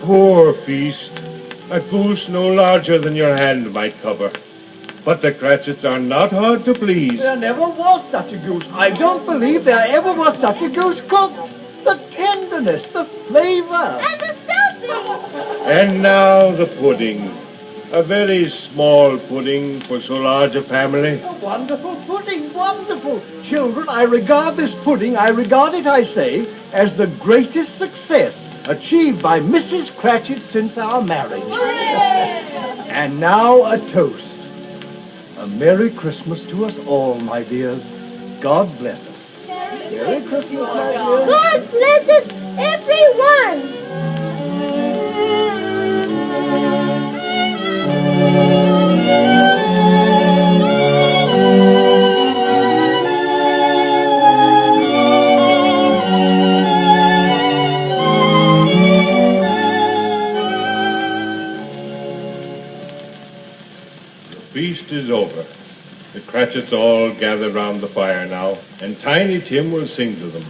poor feast. A goose no larger than your hand might cover. But the Cratchits are not hard to please. There never was such a goose. I don't believe there ever was such a goose cooked. The tenderness, the flavor. And the stuffing. And now the pudding. A very small pudding for so large a family. A wonderful pudding, wonderful. Children, I regard this pudding, I say, as the greatest success achieved by Mrs. Cratchit since our marriage. Hooray! And now a toast. A Merry Christmas to us all, my dears. God bless us. Merry Christmas, my dears. God bless us, everyone. The feast is over. The Cratchits all gather round the fire now, and Tiny Tim will sing to them.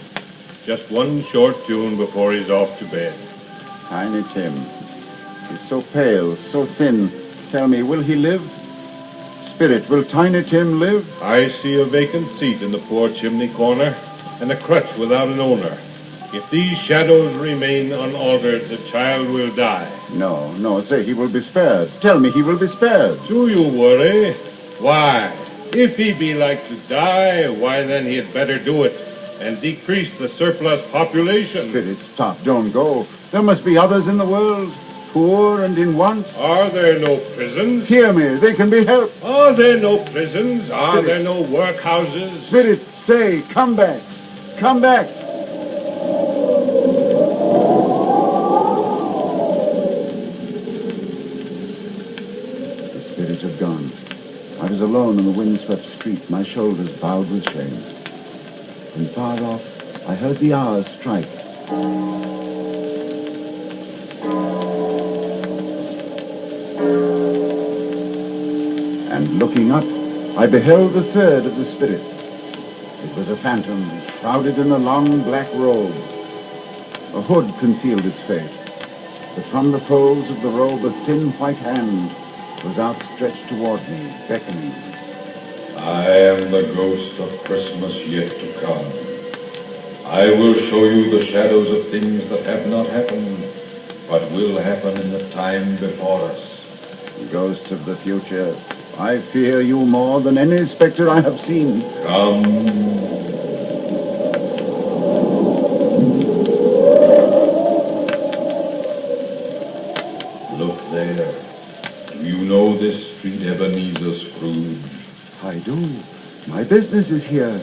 Just one short tune before he's off to bed. Tiny Tim. He's so pale, so thin. Tell me, will he live? Spirit, will Tiny Tim live? I see a vacant seat in the poor chimney corner, and a crutch without an owner. If these shadows remain unaltered, the child will die. No, say he will be spared. Tell me he will be spared. Do you worry? Why, if he be like to die, why then he had better do it, and decrease the surplus population. Spirit, stop, don't go. There must be others in the world, poor and in want. Are there no prisons? Hear me, they can be helped. Are there no prisons? Are Spirit. there no workhouses? Spirit, stay, come back. Come back. The spirits have gone. I was alone on the windswept street, my shoulders bowed with shame. From far off, I heard the hours strike. And looking up, I beheld the third of the spirit. It was a phantom, shrouded in a long black robe. A hood concealed its face, but from the folds of the robe a thin white hand was outstretched toward me, beckoning. I am the ghost of Christmas yet to come. I will show you the shadows of things that have not happened, but will happen in the time before us. Ghost of the future, I fear you more than any specter I have seen. Come. Look there. Do you know this street, Ebenezer Scrooge? I do. My business is here.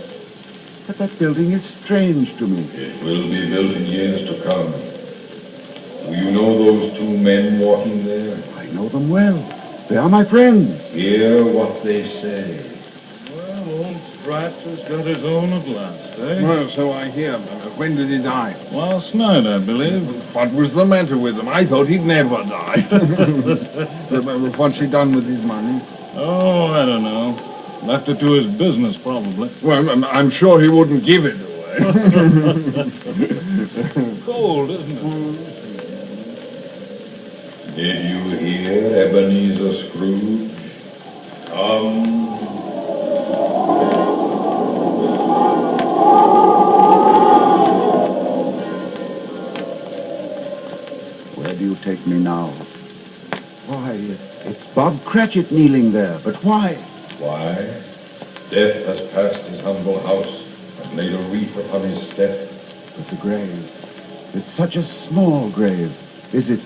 But that building is strange to me. It will be built in years to come. Do you know those two men walking there? I know them well. They are my friends. Hear what they say. Well, old Stripes has got his own at last, eh? Well, so I hear. When did he die? Last night, I believe. What was the matter with him? I thought he'd never die. What's he done with his money? Oh, I don't know. Left it to his business, probably. Well, I'm sure he wouldn't give it away. Cold, isn't it? Did you hear, Ebenezer Scrooge? Come. Where do you take me now? Why, it's Bob Cratchit kneeling there. But why? Why? Death has passed his humble house and laid a wreath upon his step. But the grave. It's such a small grave. Is it?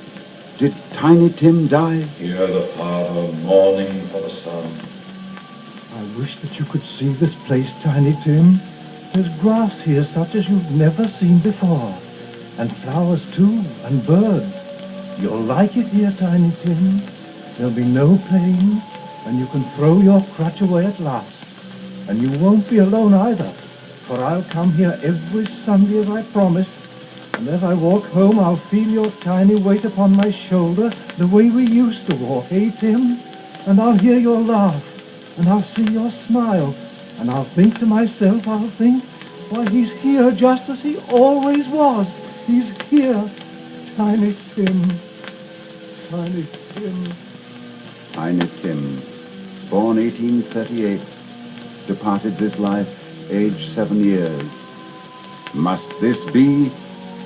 Did Tiny Tim die? Hear the father mourning for the son. I wish that you could see this place, Tiny Tim. There's grass here such as you've never seen before. And flowers, too, and birds. You'll like it here, Tiny Tim. There'll be no pain, and you can throw your crutch away at last. And you won't be alone either, for I'll come here every Sunday as I promised. And as I walk home, I'll feel your tiny weight upon my shoulder the way we used to walk, eh, Tim? And I'll hear your laugh, and I'll see your smile, and I'll think to myself, why, he's here just as he always was. He's here, Tiny Tim. Tiny Tim. Tiny Tim, born 1838, departed this life, aged 7 years. Must this be?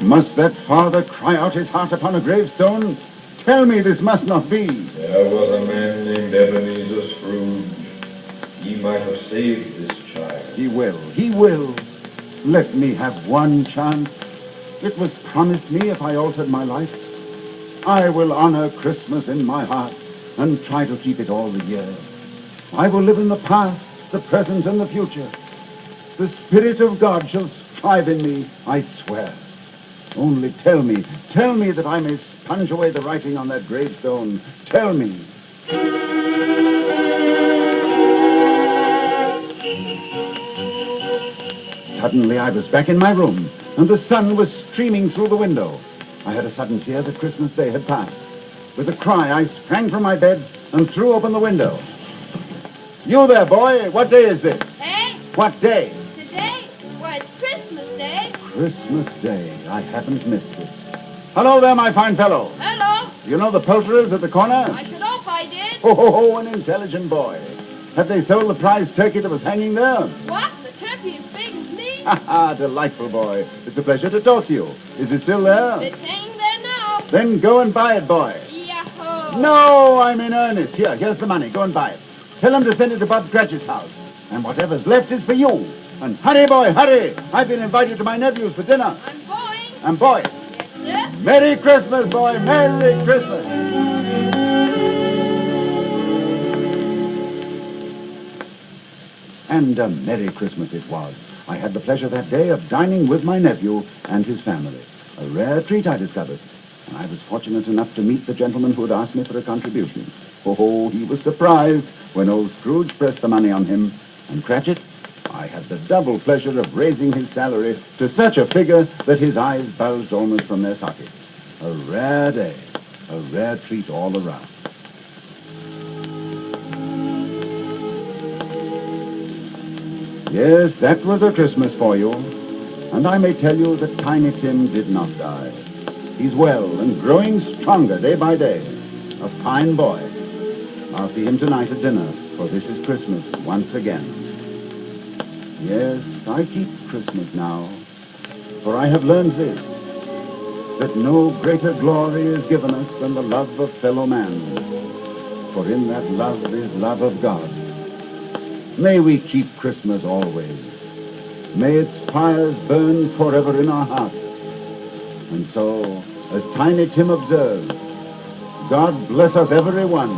Must that father cry out his heart upon a gravestone? Tell me this must not be. There was a man named Ebenezer Scrooge. He might have saved this child. He will, he will. Let me have one chance. It was promised me if I altered my life. I will honor Christmas in my heart and try to keep it all the year. I will live in the past, the present, and the future. The Spirit of God shall strive in me, I swear. Only tell me that I may sponge away the writing on that gravestone. Tell me. Suddenly I was back in my room, and the sun was streaming through the window. I had a sudden fear that Christmas Day had passed. With a cry, I sprang from my bed and threw open the window. You there, boy! What day is this? Hey, What day? today? Why, it's Christmas Day. Christmas Day. I haven't missed it. Hello there, my fine fellow. Hello. You know the poulterers at the corner? I should hope I did. Oh, an intelligent boy. Have they sold the prize turkey that was hanging there? What? The turkey as big as me? Ha ha, delightful boy. It's a pleasure to talk to you. Is it still there? It's hanging there now. Then go and buy it, boy. Yahoo! No, I'm in earnest. Here's the money. Go and buy it. Tell him to send it to Bob Cratchit's house. And whatever's left is for you. And hurry, boy, hurry. I've been invited to my nephew's for dinner. I'm going. And boy, Yes, sir. Merry Christmas, boy. Merry Christmas. And a Merry Christmas it was. I had the pleasure that day of dining with my nephew and his family. A rare treat, I discovered. And I was fortunate enough to meet the gentleman who had asked me for a contribution. Oh, he was surprised when old Scrooge pressed the money on him. And Cratchit, I had the double pleasure of raising his salary to such a figure that his eyes bulged almost from their sockets. A rare day, a rare treat all around. Yes, that was a Christmas for you. And I may tell you that Tiny Tim did not die. He's well and growing stronger day by day. A fine boy. I'll see him tonight at dinner, for this is Christmas once again. Yes, I keep Christmas now, for I have learned this, that no greater glory is given us than the love of fellow man. For in that love is love of God. May we keep Christmas always. May its fires burn forever in our hearts. And so, as Tiny Tim observed, God bless us every one